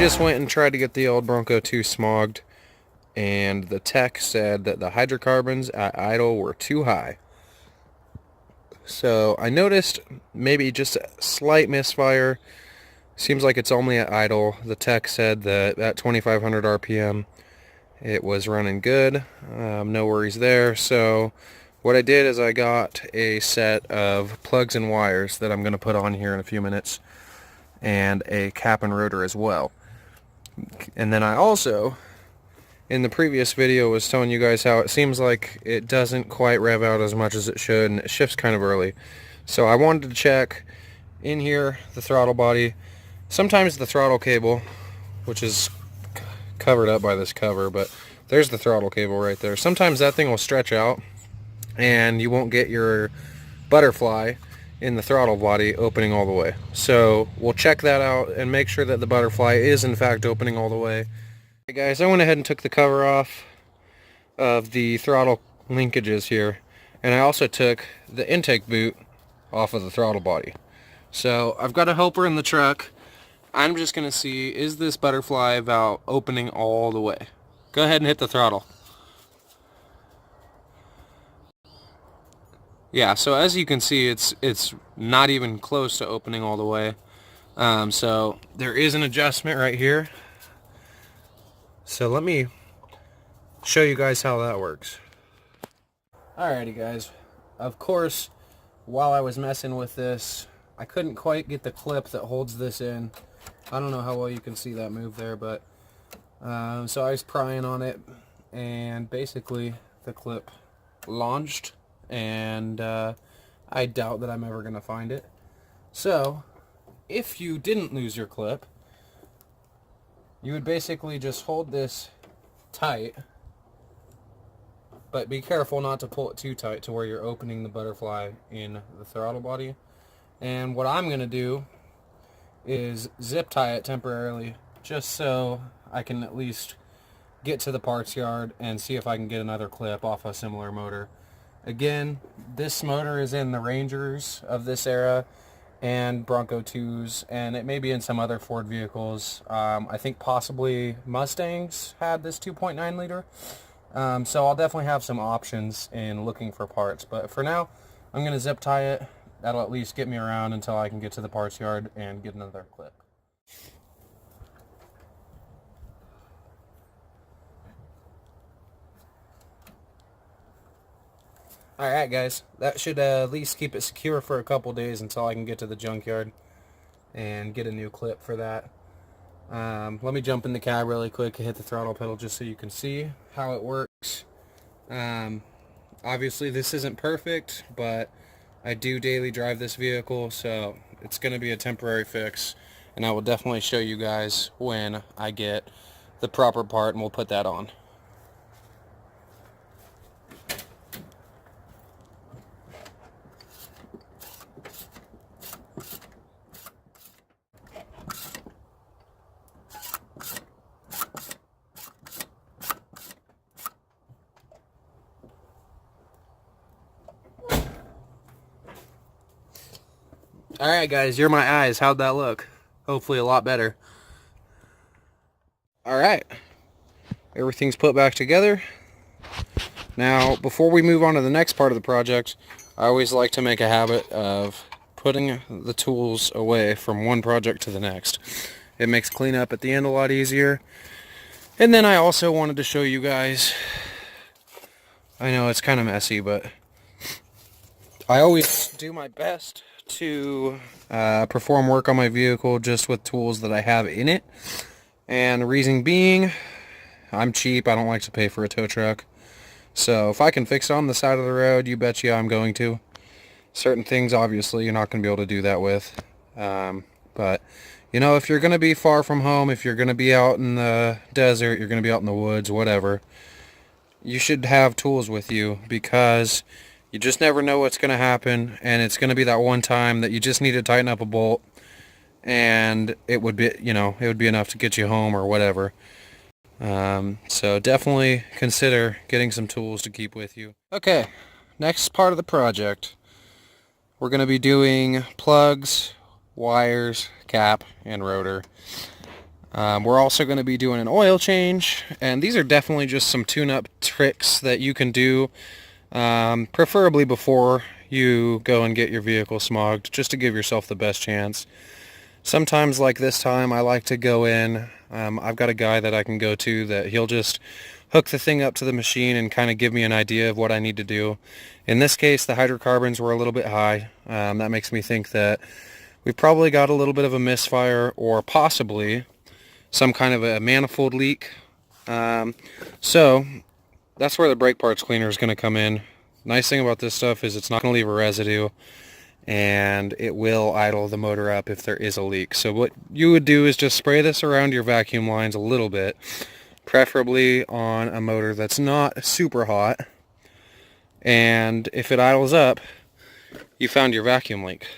just went and tried to get the old Bronco 2 smogged, and the tech said that the hydrocarbons at idle were too high. So I noticed maybe just a slight misfire. Seems like it's only at idle. The tech said that at 2500 RPM it was running good. No worries there. So what I did is I got a set of plugs and wires that I'm going to put on here in a few minutes, and a cap and rotor as well. And then I also, in the previous video, was telling you guys how it seems like it doesn't quite rev out as much as it should, and it shifts kind of early. So I wanted to check in here the throttle body. Sometimes the throttle cable, which is covered up by this cover, but there's the throttle cable right there. Sometimes that thing will stretch out and you won't get your butterfly in the throttle body opening all the way. So we'll check that out and make sure that the butterfly is in fact opening all the way. Hey guys, I went ahead and took the cover off of the throttle linkages here, and I also took the intake boot off of the throttle body. So I've got a helper in the truck. I'm just going to see, is this butterfly valve opening all the way? Go ahead and hit the throttle. Yeah, so as you can see, it's not even close to opening all the way. So there is an adjustment right here. So let me show you guys how that works. Alrighty guys, of course, while I was messing with this, I couldn't quite get the clip that holds this in. I don't know how well you can see that move there, but so I was prying on it, and basically the clip launched, and I doubt that I'm ever going to find it. So if you didn't lose your clip, you would basically just hold this tight, but be careful not to pull it too tight to where you're opening the butterfly in the throttle body. And what I'm going to do is zip tie it temporarily, just so I can at least get to the parts yard and see if I can get another clip off a similar motor. Again, this motor is in the Rangers of this era and Bronco 2s, and it may be in some other Ford vehicles. I think possibly Mustangs had this 2.9 liter. So I'll definitely have some options in looking for parts, but for now I'm going to zip tie it. That'll at least get me around until I can get to the parts yard and get another clip. Alright guys, that should at least keep it secure for a couple days until I can get to the junkyard and get a new clip for that. Let me jump in the cab really quick and hit the throttle pedal just so you can see how it works. Obviously this isn't perfect, but I do daily drive this vehicle, so it's going to be a temporary fix, and I will definitely show you guys when I get the proper part, and we'll put that on. Alright guys, you're my eyes. How'd that look? Hopefully a lot better. Alright, everything's put back together. Now, before we move on to the next part of the project, I always like to make a habit of putting the tools away from one project to the next. It makes cleanup at the end a lot easier. And then I also wanted to show you guys, I know it's kind of messy, but I always do my best to perform work on my vehicle just with tools that I have in it. And the reason being, I'm cheap. I don't like to pay for a tow truck. So if I can fix it on the side of the road, you bet you I'm going to. Certain things, obviously, you're not going to be able to do that with. But, you know, if you're going to be far from home, if you're going to be out in the desert, you're going to be out in the woods, whatever, you should have tools with you, because you just never know what's going to happen, and it's going to be that one time that you just need to tighten up a bolt, and it would be, you know, it would be enough to get you home or whatever. So definitely consider getting some tools to keep with you. Okay, next part of the project. We're going to be doing plugs, wires, cap, and rotor. We're also going to be doing an oil change, and these are definitely just some tune-up tricks that you can do, preferably before you go and get your vehicle smogged, just to give yourself the best chance. Sometimes, like this time, I like to go in. I've got a guy that I can go to that he'll just hook the thing up to the machine and kind of give me an idea of what I need to do. In this case, the hydrocarbons were a little bit high. That makes me think that we've probably got a little bit of a misfire, or possibly some kind of a manifold leak. So that's where the brake parts cleaner is going to come in. Nice thing about this stuff is it's not going to leave a residue, and it will idle the motor up if there is a leak. So what you would do is just spray this around your vacuum lines a little bit, preferably on a motor that's not super hot, and if it idles up, you found your vacuum leak.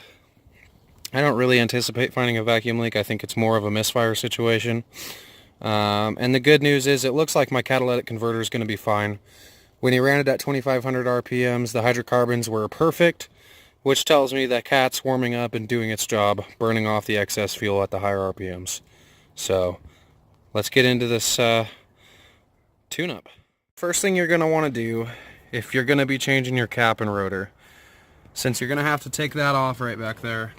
I don't really anticipate finding a vacuum leak. I think it's more of a misfire situation. And the good news is it looks like my catalytic converter is going to be fine. When he ran it at 2,500 RPMs, the hydrocarbons were perfect, which tells me that cat's warming up and doing its job, burning off the excess fuel at the higher RPMs. So let's get into this tune-up. First thing you're going to want to do, if you're going to be changing your cap and rotor, since you're going to have to take that off right back there,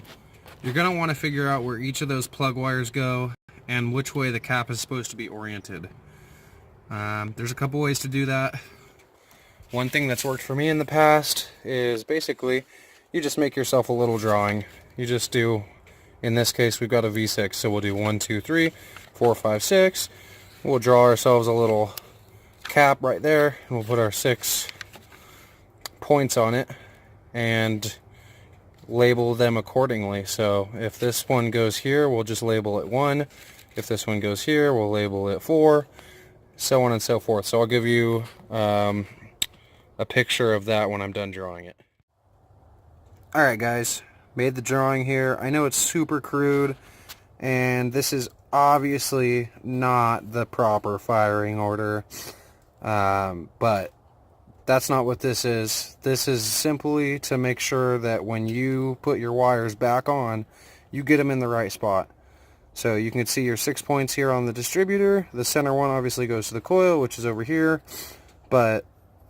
you're going to want to figure out where each of those plug wires go and which way the cap is supposed to be oriented. There's a couple ways to do that. One thing that's worked for me in the past is basically you just make yourself a little drawing. You just do, in this case we've got a V6, so we'll do 1, 2, 3, 4, 5, 6. We'll draw ourselves a little cap right there, and we'll put our 6 points on it and label them accordingly. So if this one goes here, we'll just label it 1. If this one goes here, we'll label it 4, so on and so forth. So I'll give you a picture of that when I'm done drawing it. Alright guys, made the drawing here. I know it's super crude, and this is obviously not the proper firing order, but that's not what this is. This is simply to make sure that when you put your wires back on, you get them in the right spot. So you can see your 6 points here on the distributor. The center one obviously goes to the coil, which is over here, but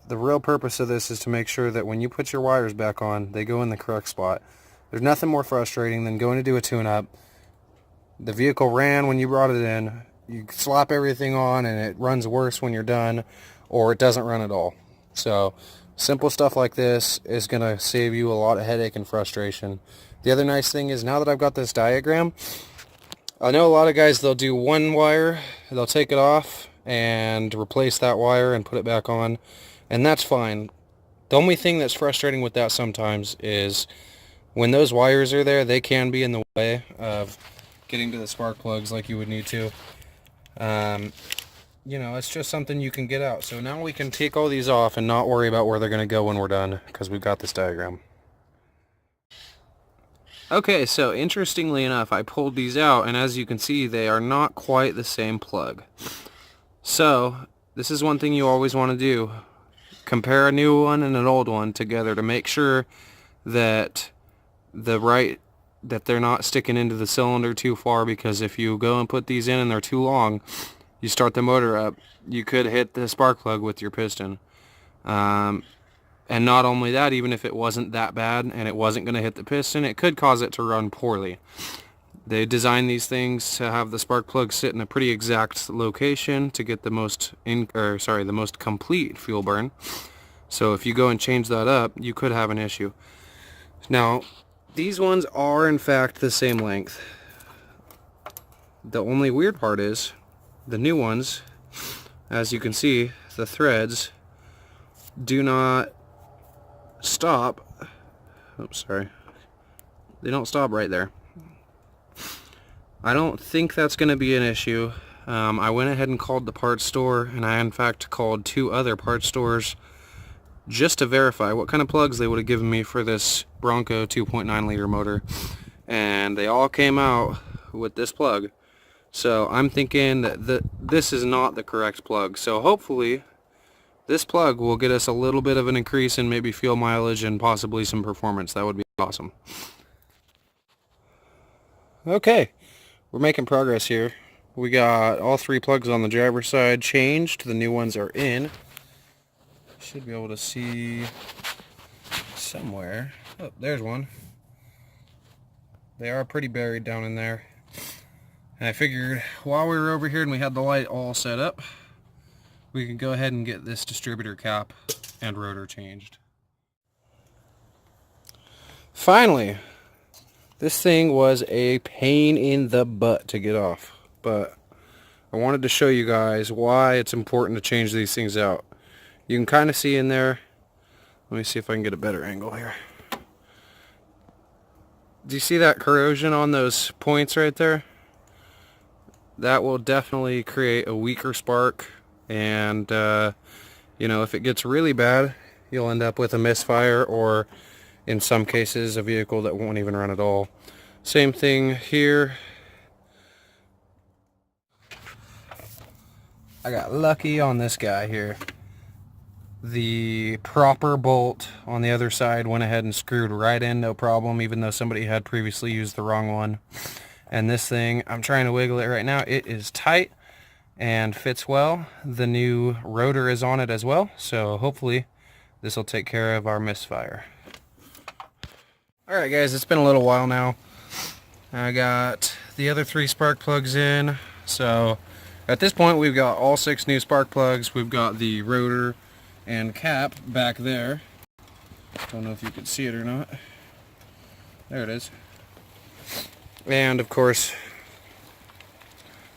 the real purpose of this is to make sure that when you put your wires back on, they go in the correct spot. There's nothing more frustrating than going to do a tune-up. The vehicle ran when you brought it in. You slap everything on and it runs worse when you're done, or it doesn't run at all. So simple stuff like this is going to save you a lot of headache and frustration. The other nice thing is, now that I've got this diagram, I know a lot of guys, they'll do one wire, they'll take it off and replace that wire and put it back on, and that's fine. The only thing that's frustrating with that sometimes is when those wires are there, they can be in the way of getting to the spark plugs like you would need to. You know, it's just something you can get out. So now we can take all these off and not worry about where they're going to go when we're done, because we've got this diagram. Okay, so interestingly enough, I pulled these out, and as you can see, they are not quite the same plug. So this is one thing you always want to do. Compare a new one and an old one together to make sure that they're not sticking into the cylinder too far, because if you go and put these in and they're too long, you start the motor up, you could hit the spark plug with your piston. And not only that, even if it wasn't that bad and it wasn't going to hit the piston, it could cause it to run poorly. They designed these things to have the spark plug sit in a pretty exact location to get the most the most complete fuel burn. So if you go and change that up, you could have an issue. Now, these ones are in fact the same length. The only weird part is the new ones, as you can see, the threads do not stop. Oops, sorry. They don't stop right there. I don't think that's going to be an issue. I went ahead and called the parts store, and I in fact called 2 other parts stores just to verify what kind of plugs they would have given me for this Bronco 2.9 liter motor, and they all came out with this plug. So I'm thinking that this is not the correct plug. So hopefully this plug will get us a little bit of an increase in maybe fuel mileage and possibly some performance. That would be awesome. Okay, we're making progress here. We got all 3 plugs on the driver's side changed. The new ones are in. Should be able to see somewhere. Oh, there's one. They are pretty buried down in there. And I figured while we were over here and we had the light all set up, we could go ahead and get this distributor cap and rotor changed. Finally, this thing was a pain in the butt to get off, but I wanted to show you guys why it's important to change these things out. You can kind of see in there. Let me see if I can get a better angle here. Do you see that corrosion on those points right there? That will definitely create a weaker spark, and you know, if it gets really bad, you'll end up with a misfire, or in some cases a vehicle that won't even run at all. Same thing here. I got lucky on this guy here. The proper bolt on the other side went ahead and screwed right in, no problem, even though somebody had previously used the wrong one. And this thing, I'm trying to wiggle it right now. It is tight and fits well. The new rotor is on it as well, so hopefully this will take care of our misfire. Alright guys, it's been a little while now. I got the other 3 spark plugs in, so at this point we've got all 6 new spark plugs. We've got the rotor and cap back there. Don't know if you can see it or not. There it is. And of course,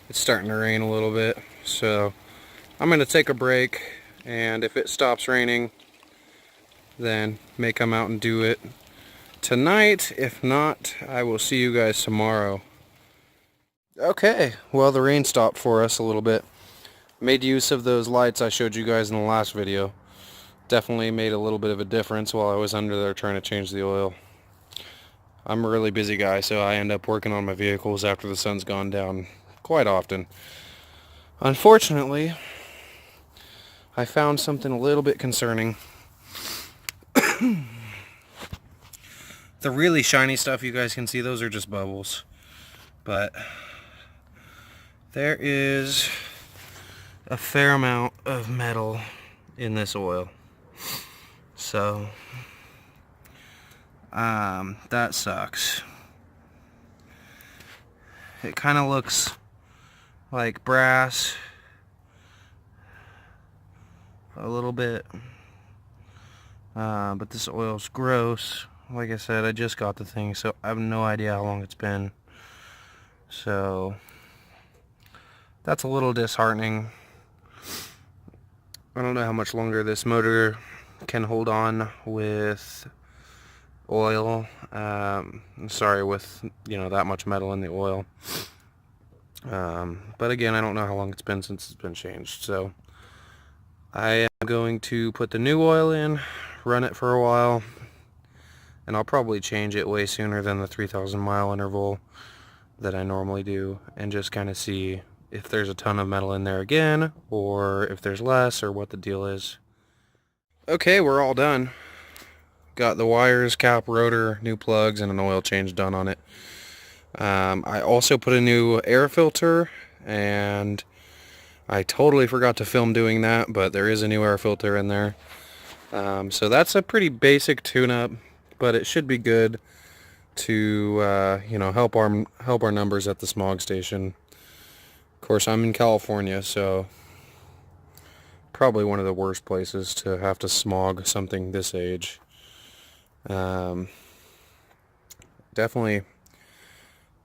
it's starting to rain a little bit, so I'm going to take a break, and if it stops raining, then may come out and do it tonight. If not, I will see you guys tomorrow. Okay, well, the rain stopped for us a little bit. Made use of those lights I showed you guys in the last video. Definitely made a little bit of a difference while I was under there trying to change the oil. I'm a really busy guy, so I end up working on my vehicles after the sun's gone down quite often. Unfortunately, I found something a little bit concerning. The really shiny stuff you guys can see, those are just bubbles. But there is a fair amount of metal in this oil. So that sucks. It kind of looks like brass a little bit, but this oil's gross. Like I said, I just got the thing, so I have no idea how long it's been. So that's a little disheartening. I don't know how much longer this motor can hold on with oil. Sorry, with, you know, that much metal in the oil. But again, I don't know how long it's been since it's been changed. So I am going to put the new oil in, run it for a while, and I'll probably change it way sooner than the 3,000 mile interval that I normally do, and just kind of see if there's a ton of metal in there again, or if there's less, or what the deal is. Okay, we're all done. Got the wires, cap, rotor, new plugs, and an oil change done on it. I also put a new air filter, and I totally forgot to film doing that, but there is a new air filter in there. So that's a pretty basic tune-up, but it should be good to you know, help our numbers at the Smog station. Of course, I'm in California, so probably one of the worst places to have to smog something this age. Definitely a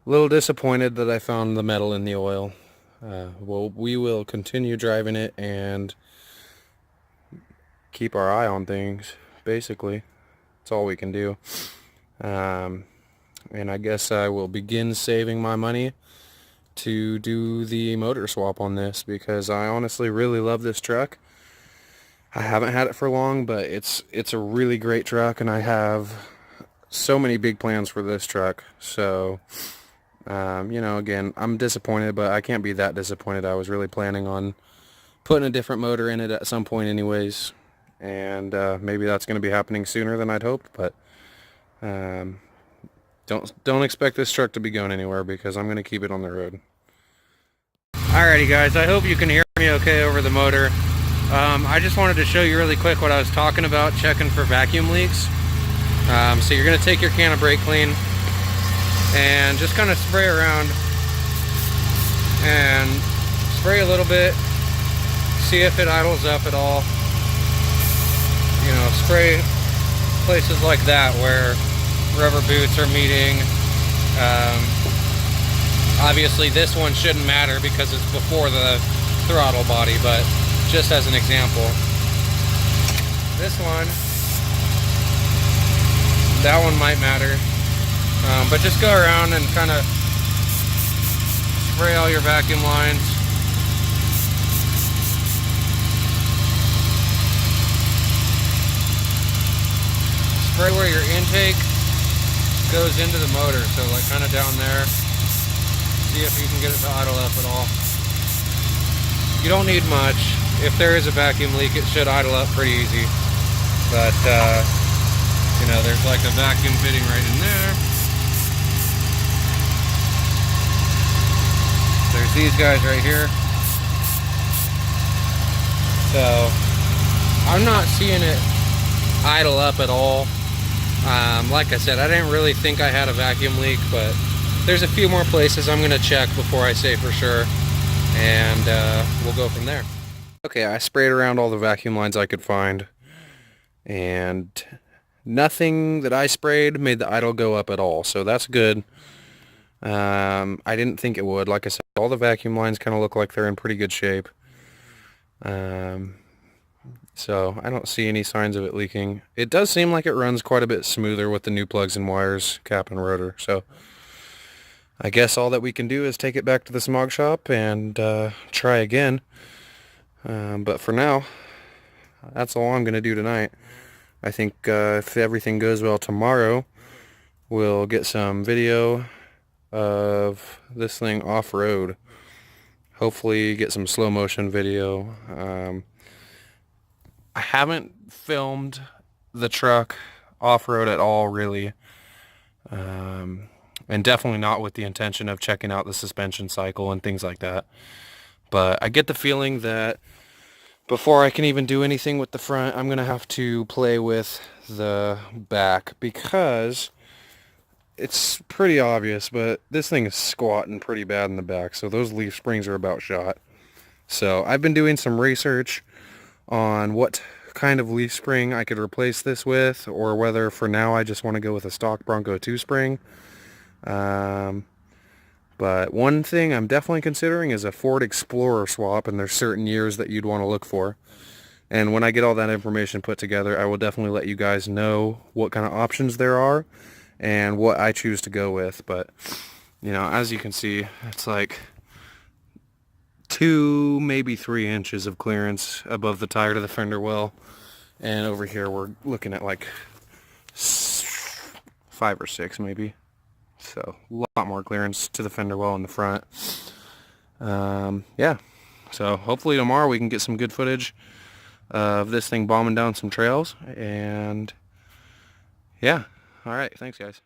little disappointed that I found the metal in the oil. Well, we will continue driving it and keep our eye on things, basically. That's all we can do. And I guess I will begin saving my money to do the motor swap on this, because I honestly really love this truck. I haven't had it for long, but it's a really great truck, and I have so many big plans for this truck. So you know, again, I'm disappointed, but I can't be that disappointed. I was really planning on putting a different motor in it at some point anyways, and maybe that's going to be happening sooner than I'd hoped, but don't expect this truck to be going anywhere, because I'm going to keep it on the road. Alrighty guys, I hope you can hear me okay over the motor. I just wanted to show you really quick what I was talking about, checking for vacuum leaks. So you're going to take your can of brake clean and just kind of spray around and spray a little bit, see if it idles up at all. You know, spray places like that where rubber boots are meeting. Obviously this one shouldn't matter because it's before the throttle body, but just as an example, this one, that one might matter. But just go around and kind of spray all your vacuum lines. Spray where your intake goes into the motor, so like kind of down there. See if you can get it to idle up at all. You don't need much. If there is a vacuum leak, it should idle up pretty easy. But, you know, there's like a vacuum fitting right in there. There's these guys right here. So, I'm not seeing it idle up at all. Like I said, I didn't really think I had a vacuum leak, but there's a few more places I'm going to check before I say for sure, and we'll go from there. Okay, I sprayed around all the vacuum lines I could find, and nothing that I sprayed made the idle go up at all, so that's good. I didn't think it would. Like I said, all the vacuum lines kind of look like they're in pretty good shape. So I don't see any signs of it leaking. It does seem like it runs quite a bit smoother with the new plugs and wires, cap and rotor, so I guess all that we can do is take it back to the Smog shop and try again. But for now, that's all I'm going to do tonight. I think if everything goes well tomorrow, we'll get some video of this thing off-road. Hopefully get some slow motion video. I haven't filmed the truck off-road at all, really. And definitely not with the intention of checking out the suspension cycle and things like that. But I get the feeling that before I can even do anything with the front, I'm going to have to play with the back, because it's pretty obvious, but this thing is squatting pretty bad in the back, so those leaf springs are about shot. So I've been doing some research on what kind of leaf spring I could replace this with, or whether for now I just want to go with a stock Bronco 2 spring. But one thing I'm definitely considering is a Ford Explorer swap, and there's certain years that you'd want to look for. And when I get all that information put together, I will definitely let you guys know what kind of options there are and what I choose to go with. But, you know, as you can see, it's like 2, maybe 3 inches of clearance above the tire to the fender well. And over here we're looking at like 5 or 6 maybe. So a lot more clearance to the fender well in the front. Yeah, so hopefully tomorrow we can get some good footage of this thing bombing down some trails. And yeah, all right, thanks guys.